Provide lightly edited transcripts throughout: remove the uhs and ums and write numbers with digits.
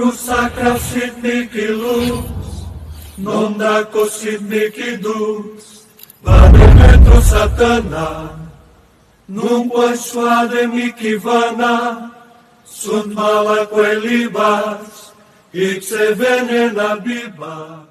Sacra Sidniki Luz, non da Sidniki Dus, vade metro Satana, nun puoi suade mikivana, sunt mala quelibas, ixe venena bibas.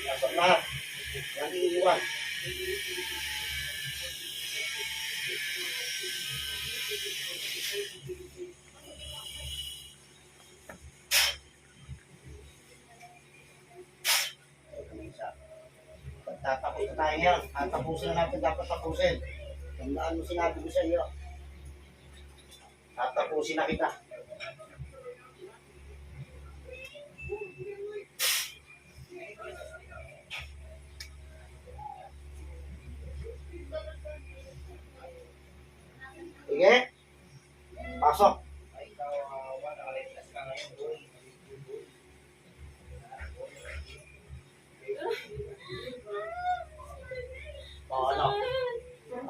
Pasok lahat. Yang iiwan. Tatapos na tayo ngayon. Tapusin na natin dapat tapusin. Tandaan mo sinabi ko sa iyo. Tatapusin na kita. Sige. Pasok. O, ano?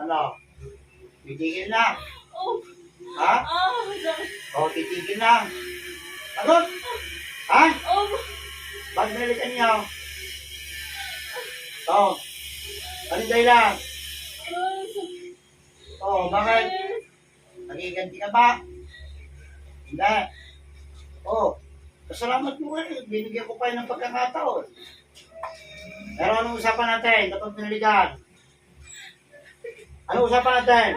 Ano? Titigil na. Ha? O, titigil na. Ano? Ha? Ba't nalikan niyo? O. Anong dahilan? O, bakit? Nagiganti ka ba? Hindi. O, pasalamat mo eh. Binigyan ko pa yun ng pagkakataon. Pero anong usapan natin kapag pinalikan? Anong usapan natin?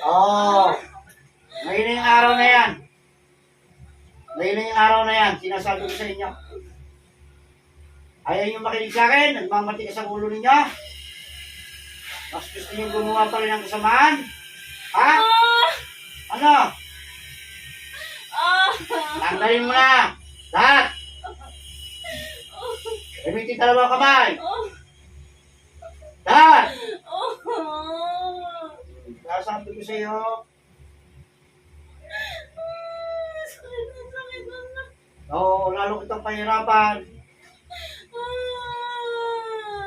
Oo. Ngayon na yung araw na yan. Ngayon na yung araw na yan. Sinasabi ko sa inyo. Ayaw nyo makinig sa akin. Nagmamati ka sa ulo ninyo. Mas gusto nyo gumawa pa rin ng kasamaan. Ha? Ano? Tanggalin mo na. Lahat. Gamitin dalawang kamay. Lahat. Sasabi ko sa iyo. Oo, lalo kitang pahirapan.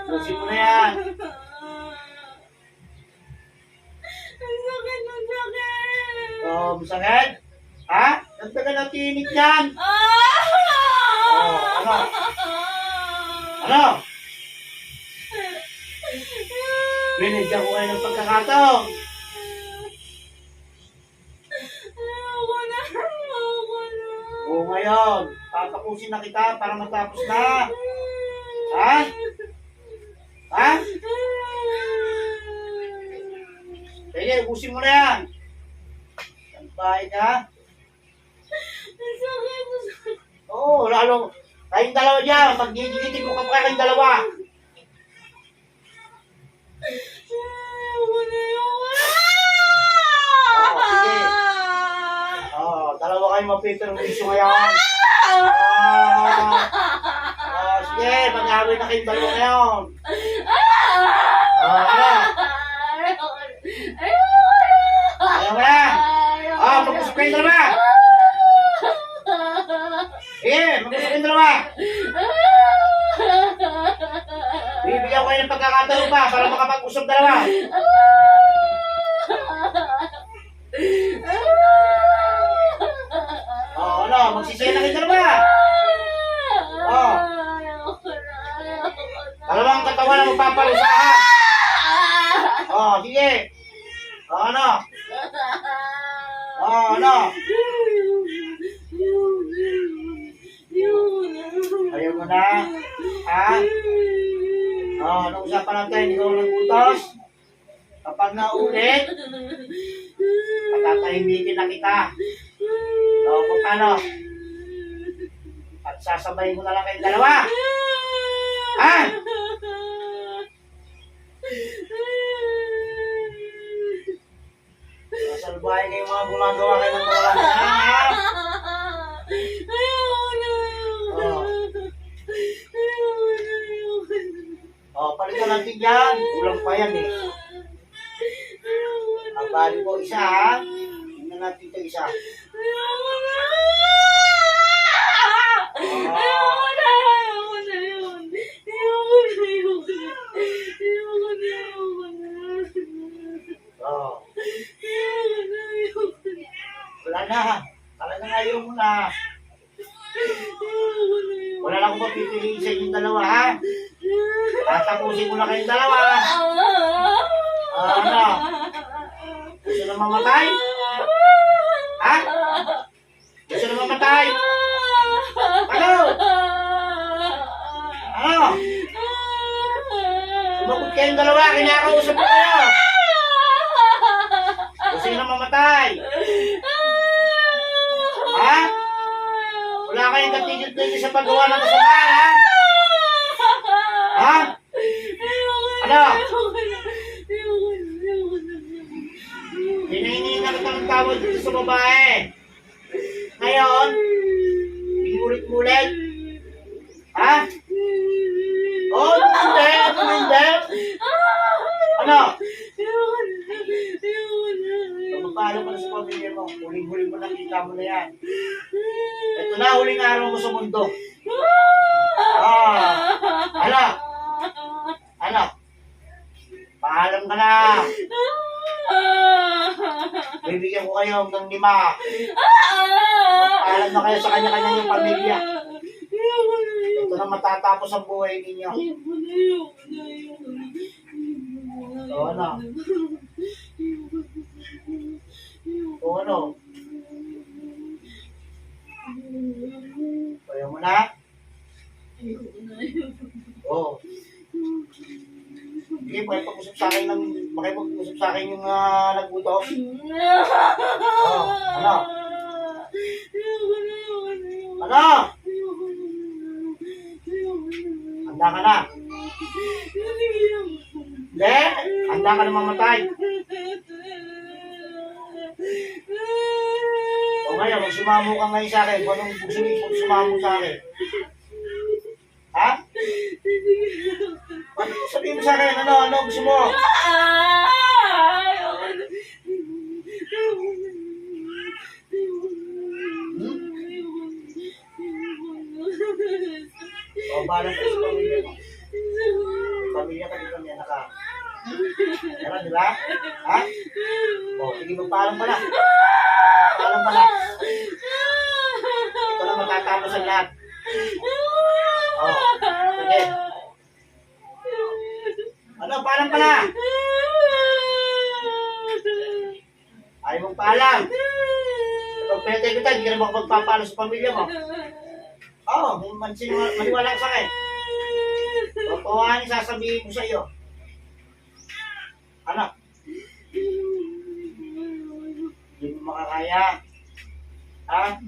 Lusin mo na yan. Oo, masakit? Ha? Nagtagal ang tinig yan. Oo, ano? Ano? Binigyan ko kayo ng pagkakataon. Oo, ngayon. Tatapusin na kita para matapos na. Ha? Ha? Sige, ubusin mo na yan. Santay ka. Oo, lalo. Kayong dalawa dyan. Pag-digitin ko ka kayong dalawa. Dalawa kayo mapipermiso ngayon. Sige, mag-awin na kayong dalawa ngayon. Ano? Ayaw mo na. Mag-usap kayong dalawa. Sige, mag-usap kayong dalawa. Bibigyan ko kayo ng pagkakataon pa para makapag-usap dalawa. Ano? Magsisaya na kayo dalawa. Dalawang katawan na magpapalusahan. Sige. Ano? Ano? Ayaw mo na? Ha? Anong usapan natin? Ikaw nagputos? Kapag naulit, patatahimikin na kita. Paano? sasabayin ko na lang kayong dalawa. Ha? Masalbahin kayong mga gumagawa kayo ng walang ha? Palitan natin yan. Kulang pa yan eh. Ang bali ko, isa ha. Tingnan natin ito isa. Wala na. Talagang ayaw mo na. Wala na akong mapipiliin sa inyong dalawa ha. Tatapusin ko na kayong dalawa. Ano? Gusto na mamatay? Ha? Gusto na mamatay? Ano? Ano? Sumagot kayong dalawa, kinakausap ko kayo. Gusto na mamatay? Ha? Wala kayong katigil-tigil sa paggawa ng kasamaan, ha? Ha? Ano? Hinahingi na kita ng tawad dito sa babae. Ngayon, inulit-ulit. Ha? Oh, hindi. Hindi. Ano? Magpapalo ka na sa pamilya mo. Huling-huling mo nakita mo na yan. Ito na, huling araw mo sa mundo. Ano? Ano? Paalam ka na. Bibigyan ko kayo hanggang 5. Paalam na kayo sa kanya-kanya yung pamilya. Ito na matatapos ang buhay ninyo. So ano? So ano? Kaya mo na? Oo. Sige, pakipag-usap sa akin yung nagbuto. Ano? Ano? Handa ka na? Hindi? Handa ka na mamatay? O ngayon, magsumamo ka ngayon sa akin. Kung anong gusto mo sumamo sa akin? Ha? Ano sabihin mo sa akin? Ano gusto mo? O, balang ka sa pamilya mo. Pamilya ka dito, may anak ka. Meron, di ba? Ha? O, sige, magpaalam pala. Magpaalam pala. Ito na matatapos ang lahat. O, sige. Ano, paalam pala. Ayaw mong paalam. Pag pwede kita, hindi ka na makapagpapaalam sa pamilya mo. Oo, maniwala ka sa akin. Papawahan, sasabihin ko sa iyo. Ano? Hindi mo makakaya. Ha?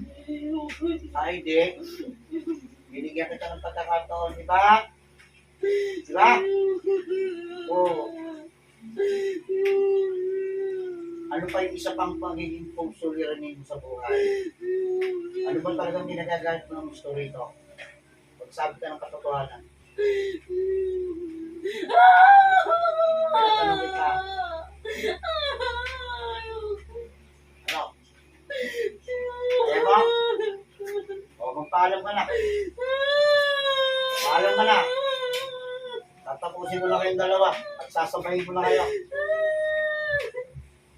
Ay, di. Binigyan kita ng pagkakataon, di ba? Di ba? Oo. Ano pa yung isa pang pagiging suliranin mo sa buhay? Ano ba talagang ginagagamit mo ng story ito? Pagsabi ka ng katotohanan. Tinatanong kita. Ano? Kaya mo? O, magpaalam ka na. Paalam ka na. Tatapusin ko na kayong dalawa at sasabahin ko na kayo.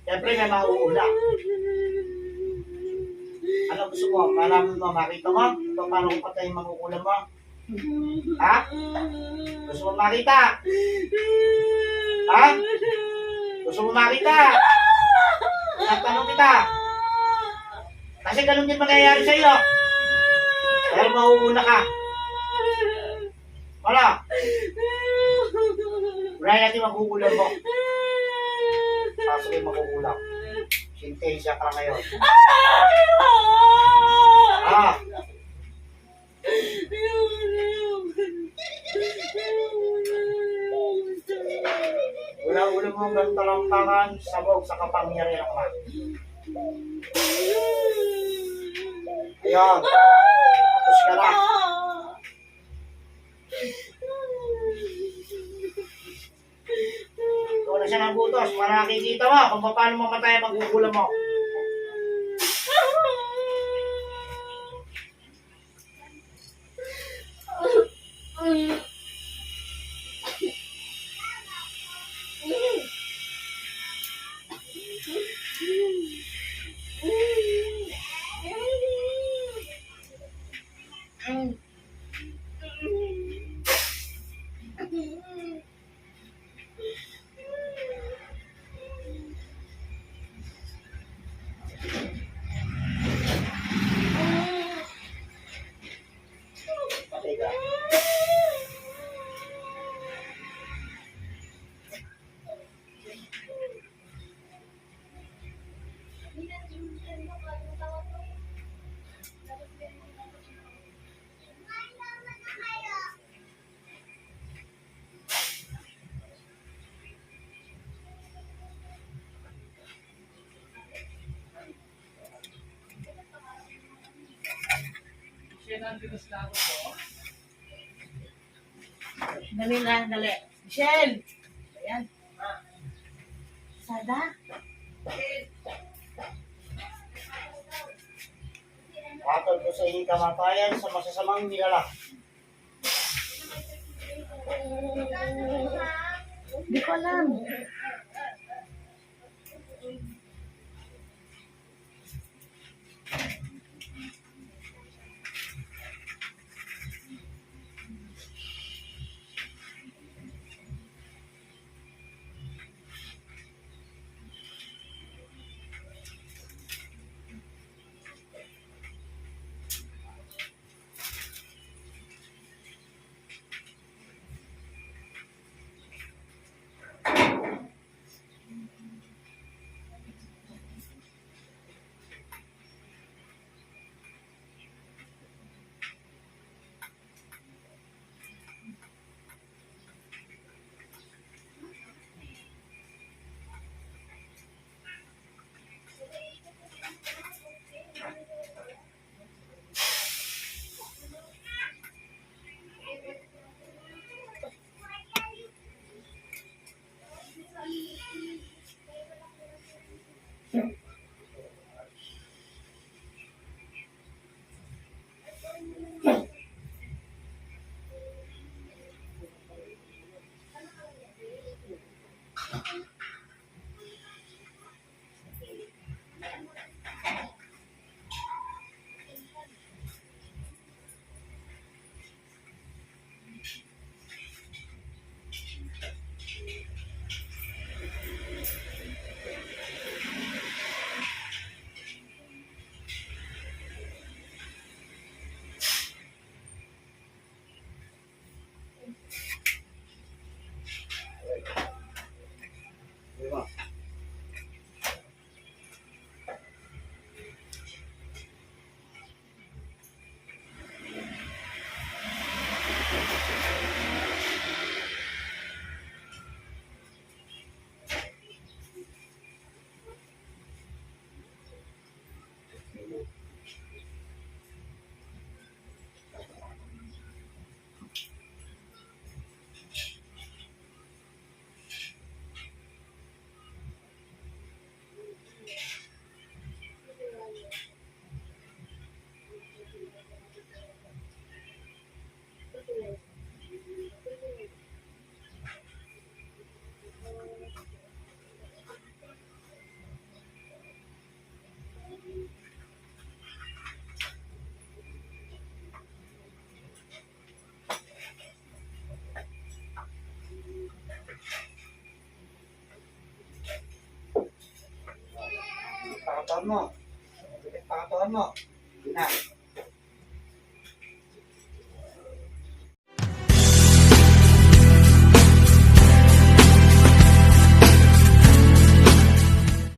Siyempre may mauula. Ano gusto mo? Malaman mo, makita mo? Ito paano kung patayin makukulam mo? Ha? Gusto mo makita? Ha? Gusto mo makita? Tinatanong kita. Kasi ganun din mangyayari sa iyo. Dahil mauuna ka. Wala. Wala natin makukulam mo. Kaso kayo makukulam. Sintensya ka ngayon. hanggang talampakan, sabog sa kapangyarihan ng Ama. Ayun. Tapos ka na. Ikaw na siya ng butos para nakikita mo kung paano mamatay ang magugulang mo. Patay ka. Dali lang, dali. Michelle! Ayan. Sada? Patol ko sa inyong kamatayan sa masasamang nilala. Hindi ko alam. Di ba? Pakatuan mo. Pakatuan mo. Yun na.